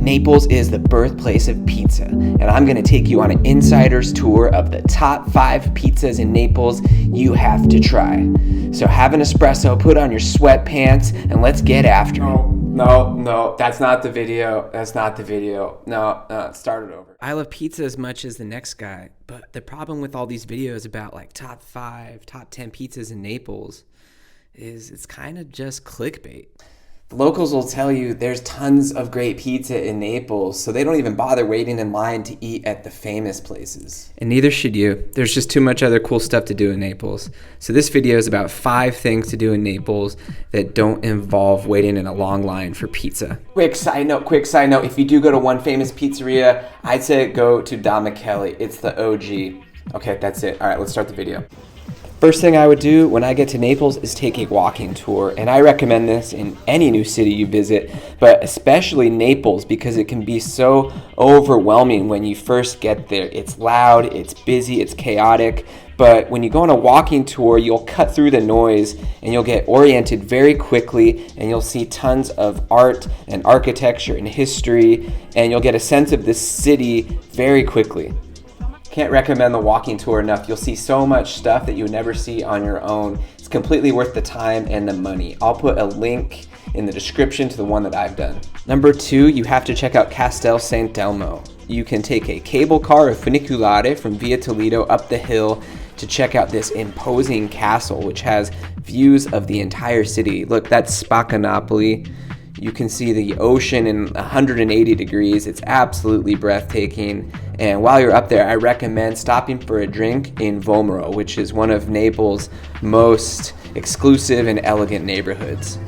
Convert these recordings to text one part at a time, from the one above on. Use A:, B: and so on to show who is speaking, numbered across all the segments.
A: Naples is the birthplace of pizza, and I'm gonna take you on an insider's tour of the top 5 pizzas in Naples you have to try. So have an espresso, put on your sweatpants, and let's get after it. No, that's not the video. No, start it over. I love pizza as much as the next guy, but the problem with all these videos about like top 5, top 10 pizzas in Naples is it's kind of just clickbait. The locals will tell you there's tons of great pizza in Naples, so they don't even bother waiting in line to eat at the famous places. And neither should you. There's just too much other cool stuff to do in Naples. So this video is about 5 things to do in Naples that don't involve waiting in a long line for pizza. Quick side note, if you do go to one famous pizzeria, I'd say go to Da Michele. It's the OG. Okay, that's it. All right, let's start the video. First thing I would do when I get to Naples is take a walking tour, and I recommend this in any new city you visit, but especially Naples because it can be so overwhelming when you first get there. It's loud, it's busy, it's chaotic, but when you go on a walking tour, you'll cut through the noise and you'll get oriented very quickly, and you'll see tons of art and architecture and history, and you'll get a sense of the city very quickly. Can't recommend the walking tour enough. You'll see so much stuff that you would never see on your own. It's completely worth the time and the money. I'll put a link in the description to the one that I've done. Number 2, you have to check out Castel Elmo. You can take a cable car or funiculare from Via Toledo up the hill to check out this imposing castle, which has views of the entire city. Look, that's Napoli. You can see the ocean in 180 degrees. It's absolutely breathtaking. And while you're up there, I recommend stopping for a drink in Vomero, which is one of Naples' most exclusive and elegant neighborhoods.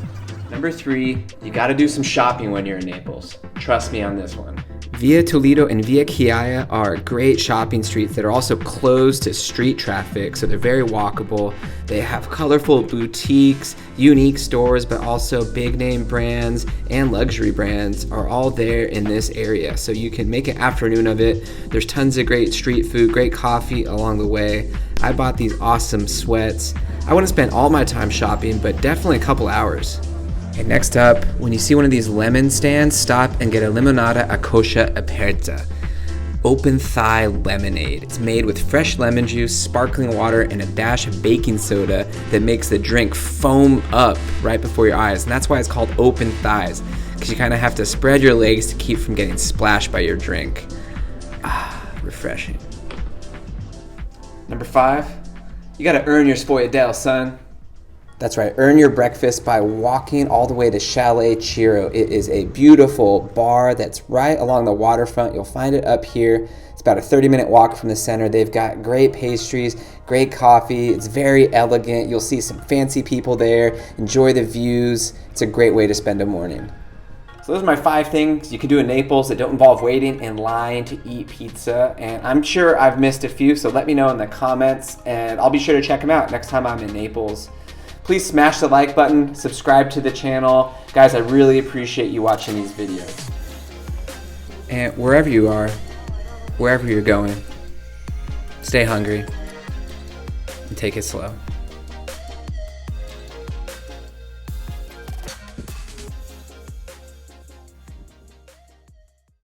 A: Number 3, you gotta do some shopping when you're in Naples. Trust me on this one. Via Toledo and Via Chiaia are great shopping streets that are also closed to street traffic, so they're very walkable. They have colorful boutiques, unique stores, but also big name brands and luxury brands are all there in this area, so you can make an afternoon of it. There's tons of great street food, great coffee along the way. I bought these awesome sweats. I wouldn't spend all my time shopping, but definitely a couple hours. And next up, when you see one of these lemon stands, stop and get a limonata a coscia aperta. Open thigh lemonade. It's made with fresh lemon juice, sparkling water, and a dash of baking soda that makes the drink foam up right before your eyes. And that's why it's called open thighs, because you kind of have to spread your legs to keep from getting splashed by your drink. Refreshing. Number 5, you gotta earn your sfogliatelle, son. That's right, earn your breakfast by walking all the way to Chalet Ciro. It is a beautiful bar that's right along the waterfront. You'll find it up here. It's about a 30-minute walk from the center. They've got great pastries, great coffee. It's very elegant. You'll see some fancy people there. Enjoy the views. It's a great way to spend a morning. So those are my 5 things you can do in Naples that don't involve waiting in line to eat pizza. And I'm sure I've missed a few, so let me know in the comments, and I'll be sure to check them out next time I'm in Naples. Please smash the like button, subscribe to the channel. Guys, I really appreciate you watching these videos. And wherever you are, wherever you're going, stay hungry and take it slow.